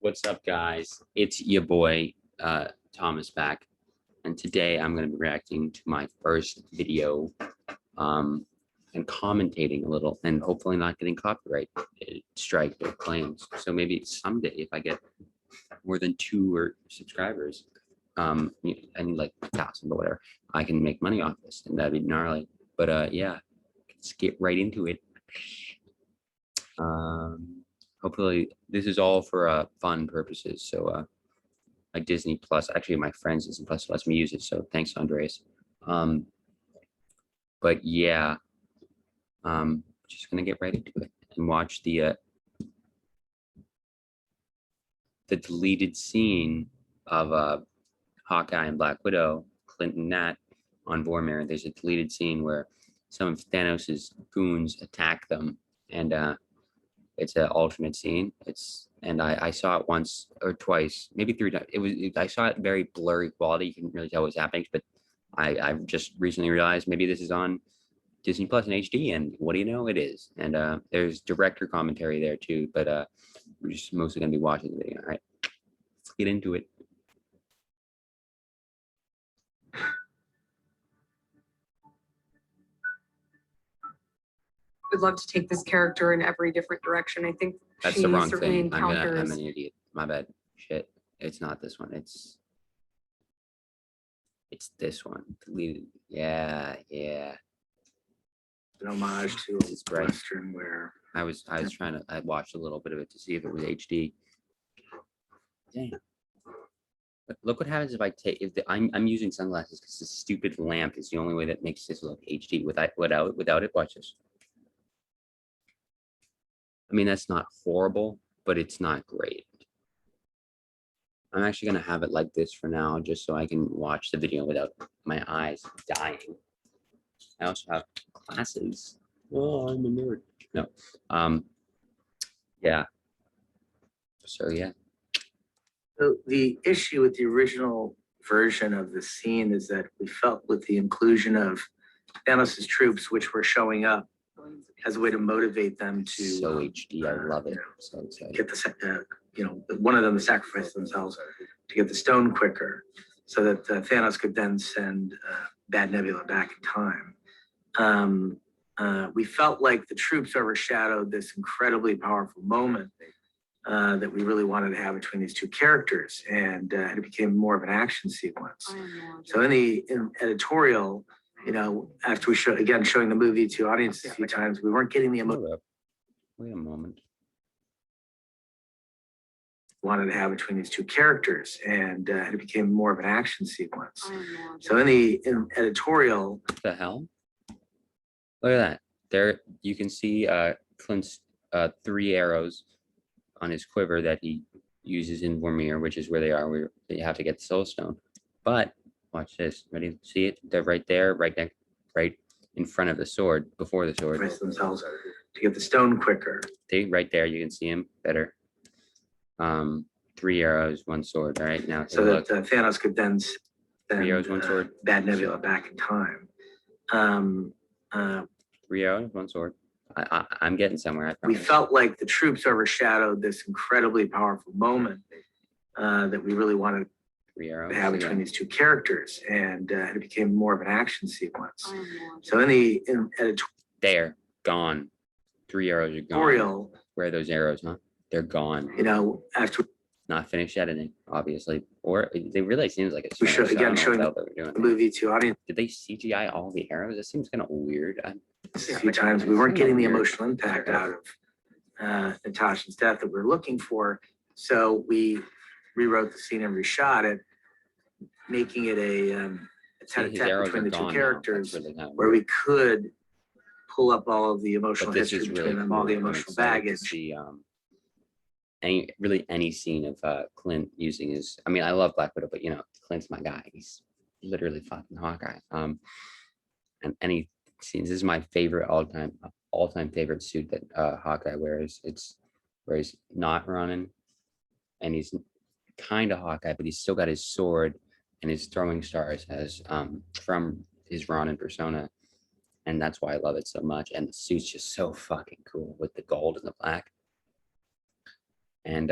What's up, guys? It's your boy Thomas back, and today I'm going to be reacting to my first video and commentating a little, and hopefully not getting copyright strike or claims. So maybe someday, if I get more than 2 subscribers, I need like 1,000 or whatever, I can make money off this, and that'd be gnarly. But yeah, let's get right into it. Hopefully this is all for fun purposes. So like Disney Plus, actually my friends Disney Plus lets me use it. So thanks, Andres. But yeah, just gonna get right into it and watch the deleted scene of Hawkeye and Black Widow, Clint and Nat on Vormir. There's a deleted scene where some of Thanos's goons attack them, and it's an alternate scene. I saw it once or twice, maybe 3 times. I saw it very blurry quality. You couldn't really tell what was happening, but I just recently realized maybe this is on Disney Plus in HD, and what do you know, it is. And there's director commentary there too, but we're just mostly gonna be watching the video. All right, let's get into it. Would love to take this character in every different direction. I think that's the wrong thing. I'm an idiot. My bad. Shit. It's not this one. It's this one. Deleted. Yeah. An homage to a Western where I watched a little bit of it to see if it was HD. Damn. But look what happens if I take I'm using sunglasses because this stupid lamp is the only way that makes this look HD. Without it, watch this. I mean, that's not horrible, but it's not great. I'm actually going to have it like this for now, just so I can watch the video without my eyes dying. I also have glasses. Oh, I'm a nerd. No. Yeah. So, yeah. So the issue with the original version of the scene is that we felt with the inclusion of Thanos' troops, which were showing up as a way to motivate them to HD. I love it. So excited. Get the one of them to sacrifice themselves to get the stone quicker, so that Thanos could then send Bad Nebula back in time. We felt like the troops overshadowed this incredibly powerful moment that we really wanted to have between these two characters, and it became more of an action sequence. So in the editorial, after we showing the movie to audiences a few times, we weren't getting the emotion. Wait a moment. Wanted to have between these two characters, and it became more of an action sequence. So in the editorial, what the hell? Look at that. There you can see Clint's 3 arrows on his quiver that he uses in Vormir, which is where they are. Where you have to get the Soul Stone. But watch this. Ready? See it? They're right there, right in front of the sword, before the sword. Themselves to get the stone quicker. See, right there, you can see him better. 3 arrows, 1 sword. All right, now so that Thanos could then send 3 arrows, 1 sword. Bad Nebula back in time. 3 arrows, 1 sword. I'm getting somewhere. We felt like the troops overshadowed this incredibly powerful moment that we really wanted to have between these two characters, and it became more of an action sequence. So in the editorial, they're gone. 3 arrows are gone. Where are those arrows, huh? They're gone. After not finished editing, obviously, or they really seems like it's showing the movie to audience. Did they CGI all the arrows? That seems kind of weird. A few times we weren't getting the emotional impact out of Natasha's death that we were looking for, so we rewrote the scene and reshot it, making it a tete-a-tete between the two characters, really where we could pull up all of the emotional history between them, all the emotional baggage. See, any scene of Clint using his, I mean, I love Black Widow, but Clint's my guy. He's literally fucking Hawkeye. And any scenes, this is my favorite all-time favorite suit that Hawkeye wears. It's where he's not Ronin, and he's kind of Hawkeye, but he's still got his sword and his throwing stars as from his Ronin persona, and that's why I love it so much. And the suit's just so fucking cool with the gold and the black. And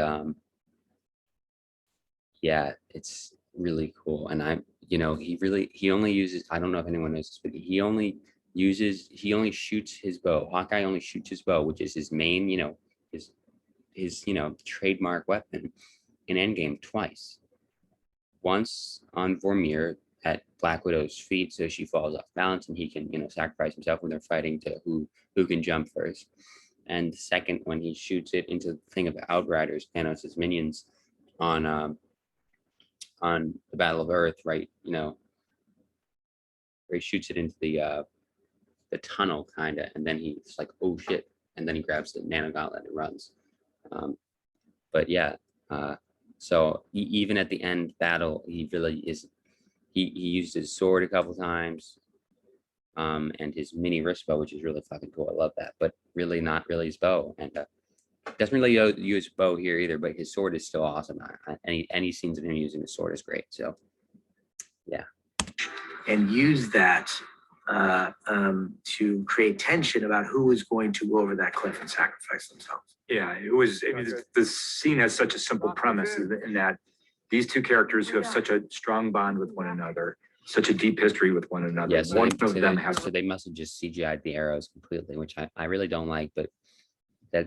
yeah, it's really cool. And he only uses, I don't know if anyone knows this, but he only shoots his bow. Hawkeye only shoots his bow, which is his main, his trademark weapon in Endgame twice. Once on Vormir at Black Widow's feet, so she falls off balance and he can, sacrifice himself when they're fighting to who can jump first. And the second, when he shoots it into the thing of Outriders, Thanos' minions, on the Battle of Earth, right? Where he shoots it into the tunnel, kind of, and then he's like, "Oh shit!" And then he grabs the nano gauntlet and runs. But yeah, so even at the end battle, he really is. He used his sword a couple times, and his mini wrist bow, which is really fucking cool. I love that, but really not really his bow, and doesn't really use bow here either. But his sword is still awesome. Any scenes of him using his sword is great. So, yeah. And use that to create tension about who is going to go over that cliff and sacrifice themselves. Yeah, it was. I mean, the scene has such a simple premise in that these two characters who have such a strong bond with one another, such a deep history with one another. Yeah, so one of them has. So they must have just CGI'd the arrows completely, which I really don't like, but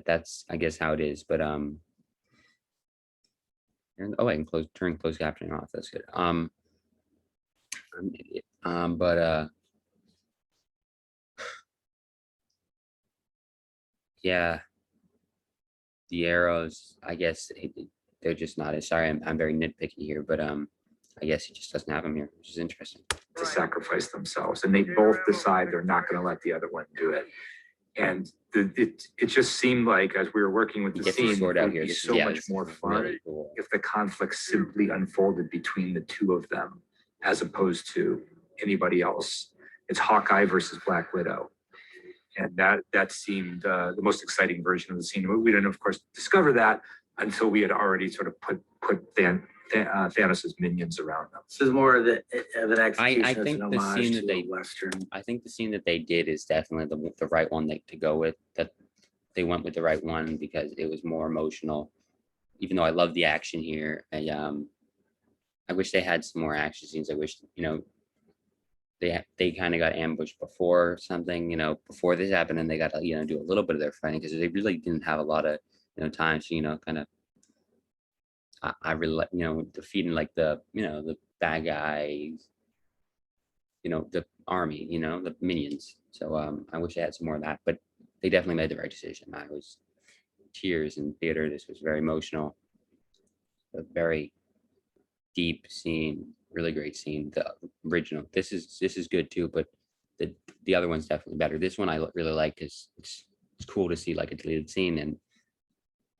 that's I guess how it is. But I can turn closed captioning off. That's good. I'm an idiot. But yeah, the arrows, I guess they're just not as sorry. I'm very nitpicky here, but I guess he just doesn't have them here, which is interesting. To sacrifice themselves, and they both decide they're not going to let the other one do it. And it just seemed like as we were working with the scene, sword it out would here. be so much more fun really cool. if the conflict simply unfolded between the two of them, as opposed to anybody else. It's Hawkeye versus Black Widow, and that seemed the most exciting version of the scene. We didn't, of course, discover that until we had already sort of put Thanos' minions around them. This is more of an execution. I think the scene that they Western. I think the scene that they did is definitely the right one to go with. That they went with the right one because it was more emotional. Even though I love the action here, I wish they had some more action scenes. I wish they kind of got ambushed before something, before this happened, and they got to do a little bit of their fighting because they really didn't have a lot of time to kind of. I really like, defeating like the bad guys, the army, the minions. So I wish I had some more of that, but they definitely made the right decision. I was tears in theater. This was very emotional, a very deep scene, really great scene. The original, this is good too, but the other one's definitely better. This one I really like because it's cool to see like a deleted scene and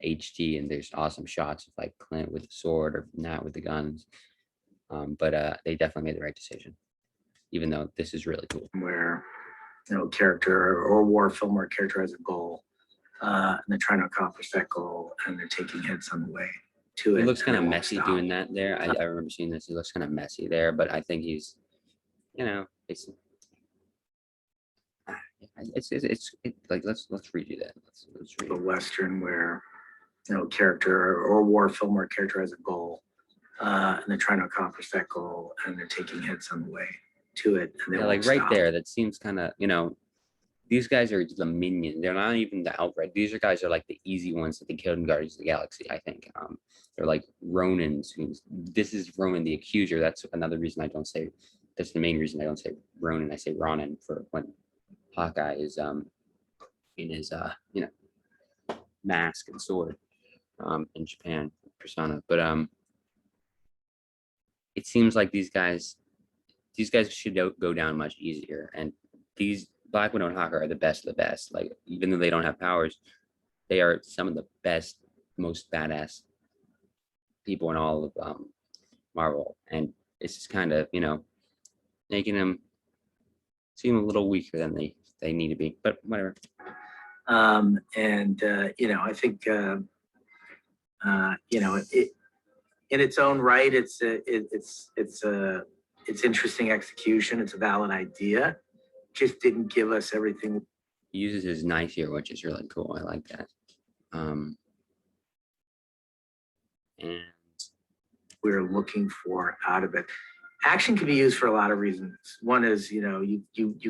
HD, and there's awesome shots of like Clint with the sword or Nat with the guns. But they definitely made the right decision, even though this is really cool. Where character or war film where a character has a goal, and they're trying to accomplish that goal, and they're taking hits on the way to it. It looks kind of messy doing that there. I remember seeing this. He looks kind of messy there, but I think he's, it's like let's redo that. Let's redo the Western where character or war film where a character has a goal, and they're trying to accomplish that goal, and they're taking hits on the way to it. And they like right there, that seems kind of these guys are the minions. They're not even the outright. These guys are like the easy ones that they killed in Guardians of the Galaxy. I think they're like Ronins. This is Ronin the Accuser. That's another reason I don't say. That's the main reason I don't say Ronin. I say Ronin for when Hawkeye is in his mask and sword in Japan persona. But it seems like these guys should go down much easier. And these Black Widow and Hawkeye are the best of the best. Like, even though they don't have powers, they are some of the best, most badass people in all of Marvel. And it's just kind of, making them seem a little weaker than they need to be. But whatever. I think it in its own right, it's interesting execution. It's a valid idea. Just didn't give us everything. He uses his knife here, which is really cool. I like that. And we're looking for out of it. Action can be used for a lot of reasons. One is, you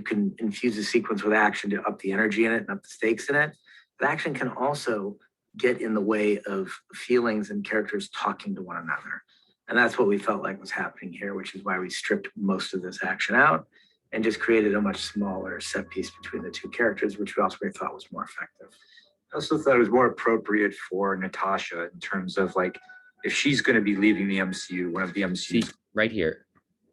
can infuse a sequence with action to up the energy in it and up the stakes in it. But action can also get in the way of feelings and characters talking to one another. And that's what we felt like was happening here, which is why we stripped most of this action out and just created a much smaller set piece between the two characters, which we also thought was more effective. I also thought it was more appropriate for Natasha in terms of like, if she's going to be leaving the MCU, one of the See, MCU. right here,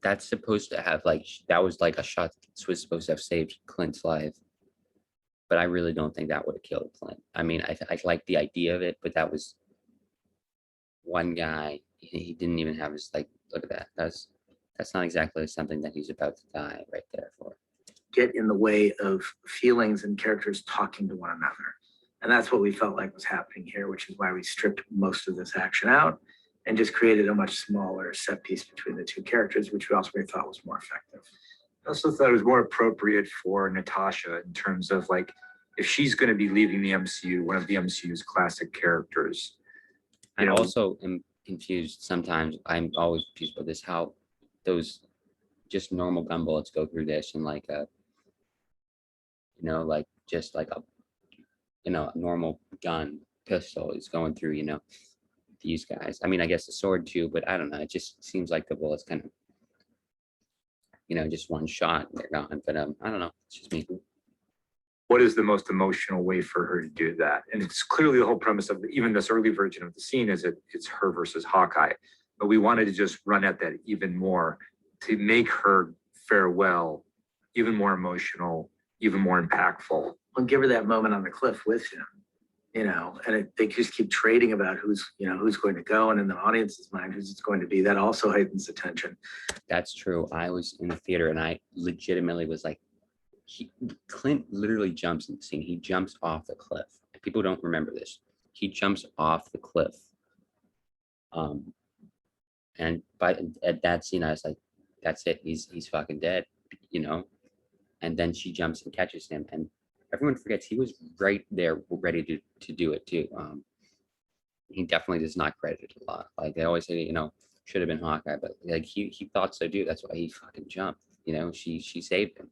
that's supposed to have like, that was like a shot that was supposed to have saved Clint's life. But I really don't think that would have killed Clint. I mean, I like the idea of it, but that was one guy. He didn't even have his, like, look at that. That's not exactly something that he's about to die right there for. Get in the way of feelings and characters talking to one another. And that's what we felt like was happening here, which is why we stripped most of this action out and just created a much smaller set piece between the two characters, which we also thought was more effective. I also thought it was more appropriate for Natasha in terms of like, if she's going to be leaving the MCU, one of the MCU's classic characters. I also am confused sometimes. I'm always confused about this, how those just normal gun bullets go through this and like a, like just like a, a normal gun pistol is going through, these guys. I mean, I guess the sword too, but I don't know. It just seems like the bullets kind of, just one shot and they're gone. But I don't know. It's just me. What is the most emotional way for her to do that? And it's clearly the whole premise of even this early version of the scene is it's her versus Hawkeye. But we wanted to just run at that even more to make her farewell even more emotional, even more impactful. And give her that moment on the cliff with him, and they just keep trading about who's going to go, and in the audience's mind, who's it's going to be. That also heightens attention. That's true. I was in the theater and I legitimately was like, Clint literally jumps in the scene. He jumps off the cliff. People don't remember this. He jumps off the cliff. And at that scene, I was like, that's it. He's fucking dead, And then she jumps and catches him, and everyone forgets he was right there, ready to do it too. He definitely does not credit it a lot. Like they always say, should have been Hawkeye, but like he thought so too. That's why he fucking jumped. She saved him.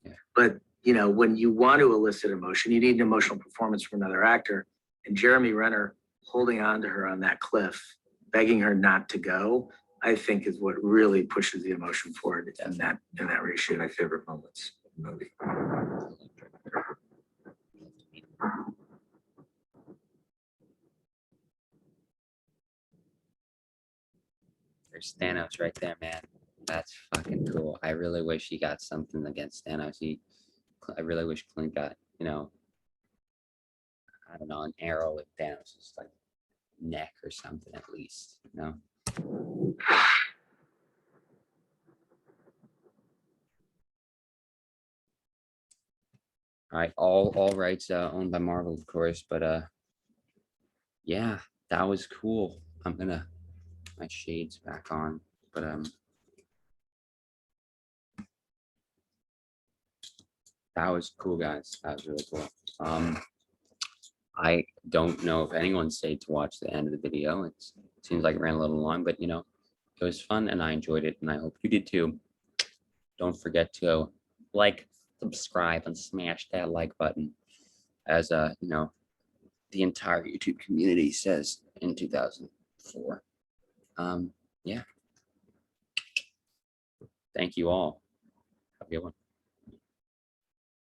Yeah. But when you want to elicit emotion, you need an emotional performance from another actor. And Jeremy Renner holding on to her on that cliff, begging her not to go, I think is what really pushes the emotion forward in that reshoot. My favorite moments in the movie. There's Thanos right there, man. That's fucking cool. I really wish he got something against Thanos. I really wish Clint got, I don't know, an arrow with Thanos' like neck or something at least, All right, all rights owned by Marvel, of course, but yeah, that was cool. I'm gonna put my shades back on, but that was cool, guys. That was really cool. I don't know if anyone stayed to watch the end of the video. It seems like it ran a little long, but it was fun and I enjoyed it, and I hope you did too. Don't forget to like, subscribe, and smash that like button, as the entire YouTube community says in 2004. Yeah. Thank you all. Have a good one.